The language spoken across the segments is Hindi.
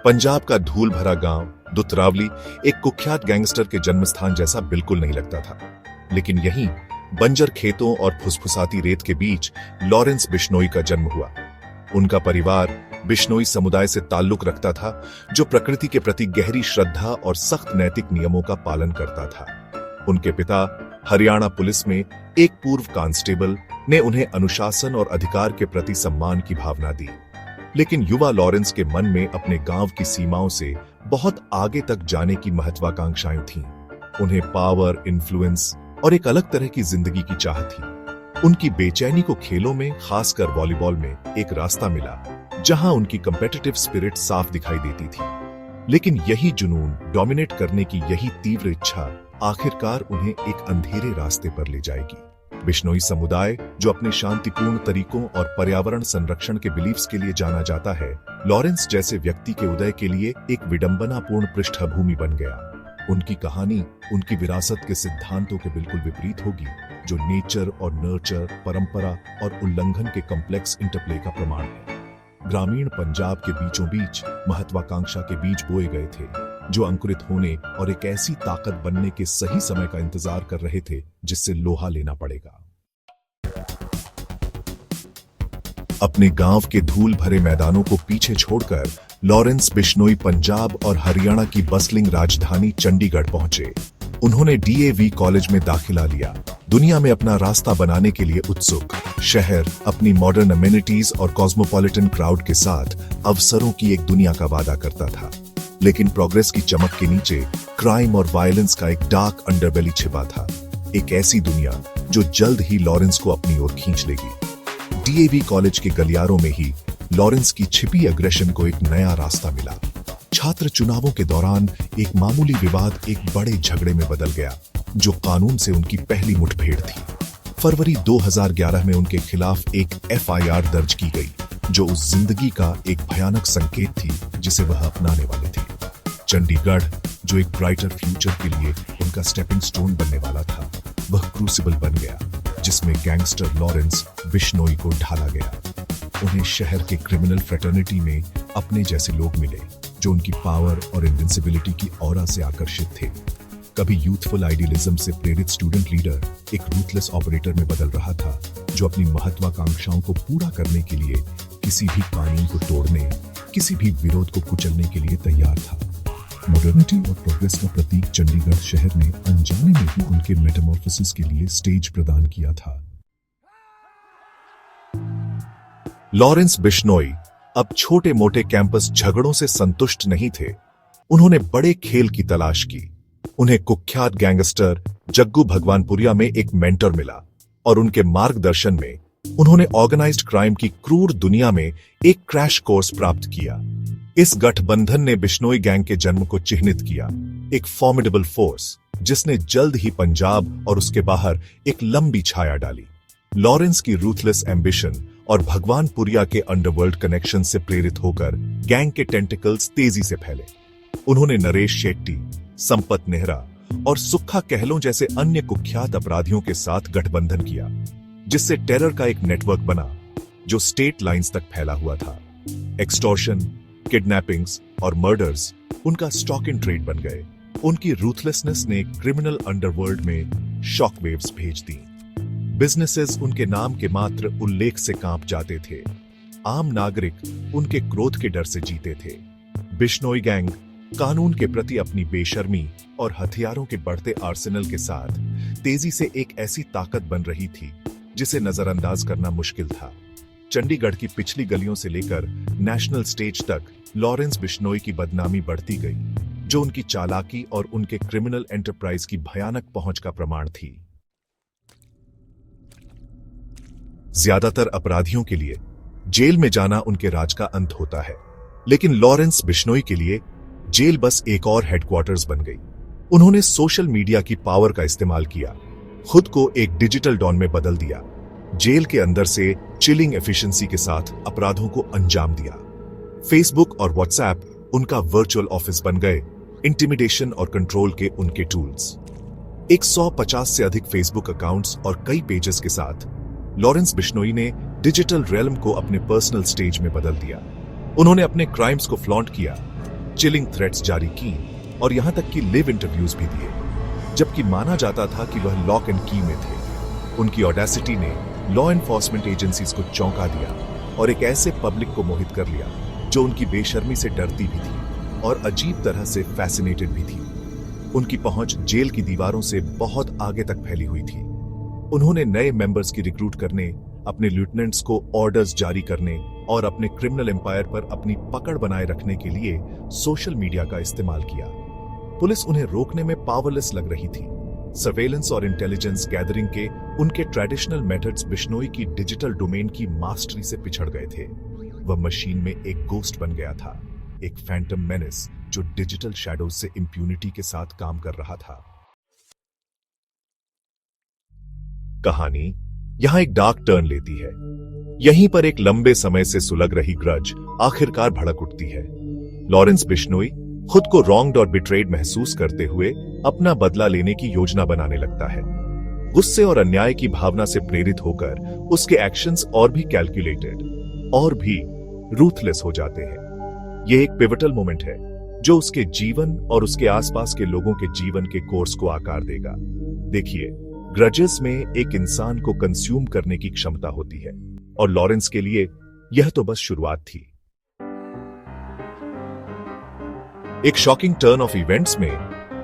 पंजाब का धूल भरा गांव दुतरावली एक कुख्यात गैंगस्टर के जन्मस्थान जैसा बिल्कुल नहीं लगता था। लेकिन यहीं बंजर खेतों और फुसफुसाती रेत के बीच लॉरेंस बिश्नोई का जन्म हुआ। उनका परिवार बिश्नोई समुदाय से ताल्लुक रखता था, जो प्रकृति के प्रति गहरी श्रद्धा और सख्त नैतिक नियमों का पालन करता था। उनके पिता हरियाणा पुलिस में एक पूर्व कांस्टेबल ने उन्हें अनुशासन और अधिकार के प्रति सम्मान की भावना दी। लेकिन युवा लॉरेंस के मन में अपने गांव की सीमाओं से बहुत आगे तक जाने की महत्वाकांक्षाएं थीं। उन्हें पावर, इन्फ्लुएंस और एक अलग तरह की जिंदगी की चाह थी। उनकी बेचैनी को खेलों में, खासकर वॉलीबॉल में, एक रास्ता मिला जहां उनकी कम्पेटिटिव स्पिरिट साफ दिखाई देती थी। लेकिन यही जुनून, डोमिनेट करने की यही तीव्र इच्छा आखिरकार उन्हें एक अंधेरे रास्ते पर ले जाएगी। बिश्नोई समुदाय, जो अपने शांतिपूर्ण तरीकों और पर्यावरण संरक्षण के बिलीफ्स के लिए जाना जाता है, लॉरेंस जैसे व्यक्ति के उदय के लिए एक विडंबनापूर्ण पृष्ठभूमि बन गया। उनकी कहानी उनकी विरासत के सिद्धांतों के बिल्कुल विपरीत होगी, जो नेचर और नर्चर, परंपरा और उल्लंघन के कॉम्प्लेक्स इंटरप्ले का प्रमाण है। ग्रामीण पंजाब के बीचों बीच महत्वाकांक्षा के बीज बोए गए थे, जो अंकुरित होने और एक ऐसी ताकत बनने के सही समय का इंतजार कर रहे थे जिससे लोहा लेना पड़ेगा। अपने गांव के धूल भरे मैदानों को पीछे छोड़कर लॉरेंस बिश्नोई पंजाब और हरियाणा की बसलिंग राजधानी चंडीगढ़ पहुंचे। उन्होंने डीएवी कॉलेज में दाखिला लिया। दुनिया में अपना रास्ता बनाने के लिए उत्सुक शहर अपनी मॉडर्न अमेनिटीज और कॉस्मोपॉलिटन क्राउड के साथ अवसरों की एक दुनिया का वादा करता था। लेकिन प्रोग्रेस की चमक के नीचे क्राइम और वायलेंस का एक डार्क अंडरबेली छिपा था। एक ऐसी दुनिया जो जल्द ही लॉरेंस को अपनी ओर खींच लेगी। डीएवी कॉलेज के गलियारों में ही लॉरेंस की छिपी अग्रेशन को एक नया रास्ता मिला। छात्र चुनावों के दौरान एक मामूली विवाद एक बड़े झगड़े में बदल गया, जो कानून से उनकी पहली मुठभेड़ थी। फरवरी 2011 में उनके खिलाफ एक एफआईआर दर्ज की गई, जो उस जिंदगी का एक भयानक संकेत थी जिसे वह अपनाने वाले थे। चंडीगढ़, जो एक ब्राइटर फ्यूचर के लिए उनका स्टेपिंग स्टोन बनने वाला था, वह क्रूसिबल बन गया जिसमें गैंगस्टर लॉरेंस बिश्नोई को ढाला गया। उन्हें शहर के क्रिमिनल फ्रेटर्निटी में अपने जैसे लोग मिले, जो उनकी पावर और इनविंसिबिलिटी की ऑरा से आकर्षित थे। कभी यूथफुल आइडियलिज्म से प्रेरित स्टूडेंट लीडर एक रूथलेस ऑपरेटर में बदल रहा था, जो अपनी महत्वाकांक्षाओं को पूरा करने के लिए किसी भी कानून को तोड़ने, किसी भी विरोध को कुचलने के लिए तैयार था। मॉडर्निटी और प्रोग्रेस का प्रतीक चंडीगढ़ शहर ने अनजाने में ही उनके मेटामॉर्फोसिस के लिए स्टेज प्रदान किया था। लॉरेंस बिश्नोई अब छोटे मोटे कैंपस झगड़ों से संतुष्ट नहीं थे। उन्होंने बड़े खेल की तलाश की। उन्हें कुख्यात गैंगस्टर जग्गू भगवानपुरिया में एक मेंटर मिला और उनके मार्गदर्शन में उन्होंने ऑर्गेनाइज्ड क्राइम की क्रूर दुनिया में एक क्रैश कोर्स प्राप्त किया। इस गठबंधन ने बिश्नोई गैंग के जन्म को चिह्नित किया, एक फॉर्मिडेबल फोर्स जिसने जल्द ही पंजाब और उसके बाहर एक लंबी छाया डाली। लॉरेंस की रूथलेस एम्बिशन और भगवानपुरिया के अंडरवर्ल्ड कनेक्शन से प्रेरित होकर गैंग के टेंटिकल्स तेजी से फैले। उन्होंने नरेश शेट्टी, संपत नेहरा और सुक्खा कहलों जैसे अन्य कुख्यात अपराधियों के साथ गठबंधन किया, जिससे टेरर का एक नेटवर्क बना जो स्टेट लाइंस तक फैला हुआ था। एक्सटॉर्शन, किडनैपिंग्स और मर्डर्स उनका स्टॉक इन ट्रेड बन गए। उनकी रूथलेसनेस ने क्रिमिनल अंडरवर्ल्ड में शॉकवेव्स भेज दी। बिजनेसेस उनके नाम के मात्र उल्लेख से कांप जाते थे। आम नागरिक उनके क्रोध के डर से जीते थे। बिश्नोई गैंग कानून के प्रति अपनी बेशर्मी और हथियारों के बढ़ते आर्सेनल के साथ तेजी से एक ऐसी ताकत बन रही थी जिसे नजरअंदाज करना मुश्किल था। चंडीगढ़ की पिछली गलियों से लेकर नेशनल स्टेज तक लॉरेंस बिश्नोई की बदनामी बढ़ती गई, जो उनकी चालाकी और उनके क्रिमिनल एंटरप्राइज की भयानक पहुंच का प्रमाण थी। ज्यादातर अपराधियों के लिए जेल में जाना उनके राज का अंत होता है, लेकिन लॉरेंस बिश्नोई के लिए जेल बस एक और हेडक्वार्टर्स बन गई। उन्होंने सोशल मीडिया की पावर का इस्तेमाल किया, खुद को एक डिजिटल डॉन में बदल दिया। जेल के अंदर से चिलिंग एफिशिएंसी के साथ अपराधों को अंजाम दिया। फेसबुक और व्हाट्सएप उनका वर्चुअल ऑफिस बन गए, इंटिमिडेशन और कंट्रोल के उनके टूल्स। 150 से अधिक फेसबुक अकाउंट्स और कई पेजेस के साथ लॉरेंस बिश्नोई ने डिजिटल रेल्म को अपने पर्सनल स्टेज में बदल दिया। उन्होंने अपने क्राइम्स को फ्लॉन्ट किया, चिलिंग थ्रेट्स जारी की और यहां तक कि लिव इंटरव्यूज भी दिए, जबकि माना जाता था कि वह लॉक एंड की में थे। उनकी ऑडेसिटी ने लॉ एनफोर्समेंट एजेंसीज को चौंका दिया और एक ऐसे पब्लिक को मोहित कर लिया जो उनकी बेशर्मी से डरती भी थी और अजीब तरह से फैसिनेटेड भी थी। उनकी पहुंच जेल की दीवारों से बहुत आगे तक फैली हुई थी। उन्होंने नए मेंबर्स की रिक्रूट करने, अपने लेफ्टिनेंट्स को ऑर्डर्स जारी करने और अपने क्रिमिनल एम्पायर पर अपनी पकड़ बनाए रखने के लिए सोशल मीडिया का इस्तेमाल किया। पुलिस उन्हें रोकने में पावरलेस लग रही थी। सर्वेलेंस और इंटेलिजेंस गैदरिंग के उनके ट्रेडिशनल मेथड्स बिश्नोई की डिजिटल डोमेन की मास्टरी से पिछड़ गए थे। वह मशीन में एक गोस्ट बन गया था, एक फैंटम मेनेस जो डिजिटल शैडोज से इंप्यूनिटी के साथ काम कर रहा था। कहानी यहां एक डार्क टर्न लेती है। यहीं पर एक लंबे समय से सुलग रही ग्रज आखिरकार भड़क उठती है। लॉरेंस बिश्नोई खुद को रॉन्ग्ड और बिट्रेड महसूस करते हुए अपना बदला लेने की योजना बनाने लगता है। गुस्से और अन्याय की भावना से प्रेरित होकर उसके एक्शंस और भी कैलकुलेटेड और भी रूथलेस हो जाते हैं। यह एक पिवटल मोमेंट है जो उसके जीवन और उसके आसपास के लोगों के जीवन के कोर्स को आकार देगा। देखिए, ग्रजेस में एक इंसान को कंज्यूम करने की क्षमता होती है और लॉरेंस के लिए यह तो बस शुरुआत थी। एक शॉकिंग टर्न ऑफ इवेंट्स में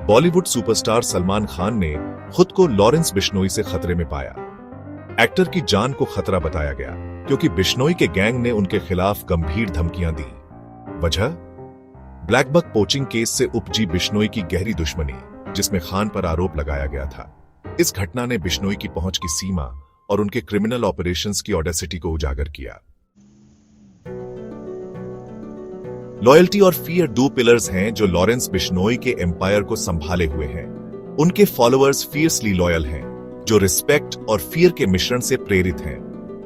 बॉलीवुड सुपरस्टार सलमान खान ने खुद को लॉरेंस बिश्नोई से खतरे में पाया। एक्टर की जान को खतरा बताया गया क्योंकि बिश्नोई के गैंग ने उनके खिलाफ गंभीर धमकियां दी। वजह ब्लैक बक पोचिंग केस से उपजी बिश्नोई की गहरी दुश्मनी, जिसमें खान पर आरोप लगाया गया था। इस घटना ने बिश्नोई की पहुंच की सीमा और उनके क्रिमिनल ऑपरेशंस की ऑडेसिटी को उजागर किया। लॉयल्टी और फियर दो पिलर्स हैं जो लॉरेंस बिश्नोई के एम्पायर को संभाले हुए हैं। उनके फॉलोअर्स फियर्सली लॉयल हैं, जो रिस्पेक्ट और फियर के मिश्रण से प्रेरित हैं।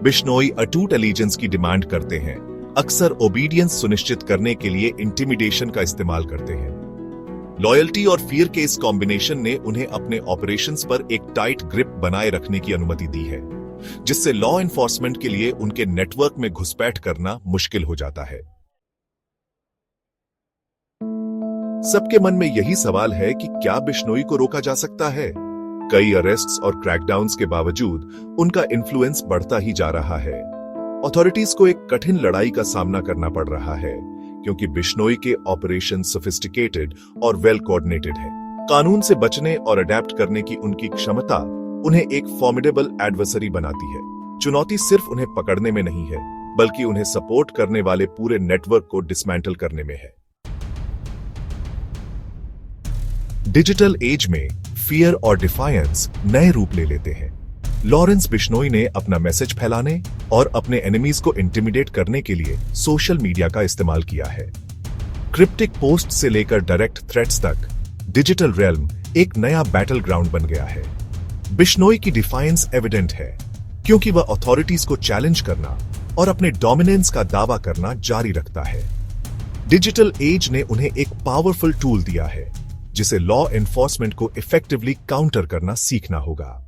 बिश्नोई अटूट एलिजेंस की डिमांड करते हैं, अक्सर ओबीडियंस सुनिश्चित करने के लिए इंटिमिडेशन का इस्तेमाल करते हैं। लॉयल्टी और फियर के इस कॉम्बिनेशन ने उन्हें अपने ऑपरेशंस पर एक टाइट ग्रिप बनाए रखने की अनुमति दी है, जिससे लॉ एनफोर्समेंट के लिए उनके नेटवर्क में घुसपैठ करना मुश्किल हो जाता है। सबके मन में यही सवाल है कि क्या बिश्नोई को रोका जा सकता है? कई अरेस्ट्स और क्रैकडाउन्स के बावजूद उनका इन्फ्लुएंस बढ़ता ही जा रहा है। अथॉरिटीज को एक कठिन लड़ाई का सामना करना पड़ रहा है क्योंकि बिश्नोई के ऑपरेशन सोफिस्टिकेटेड और वेल कोऑर्डिनेटेड है। कानून से बचने और अडेप्ट करने की उनकी क्षमता उन्हें एक फॉर्मिडेबल एडवर्सरी बनाती है। चुनौती सिर्फ उन्हें पकड़ने में नहीं है, बल्कि उन्हें सपोर्ट करने वाले पूरे नेटवर्क को डिसमेंटल करने में है। डिजिटल एज में फियर और डिफायंस नए रूप ले लेते हैं। लॉरेंस बिश्नोई ने अपना मैसेज फैलाने और अपने एनिमीज को इंटिमिडेट करने के लिए सोशल मीडिया का इस्तेमाल किया है। क्रिप्टिक पोस्ट से लेकर डायरेक्ट थ्रेट्स तक डिजिटल रेल्म एक नया बैटल ग्राउंड बन गया है। बिश्नोई की डिफायंस एविडेंट है क्योंकि वह अथॉरिटीज को चैलेंज करना और अपने डोमिनेंस का दावा करना जारी रखता है। डिजिटल एज ने उन्हें एक पावरफुल टूल दिया है जिसे लॉ एनफोर्समेंट को इफेक्टिवली काउंटर करना सीखना होगा।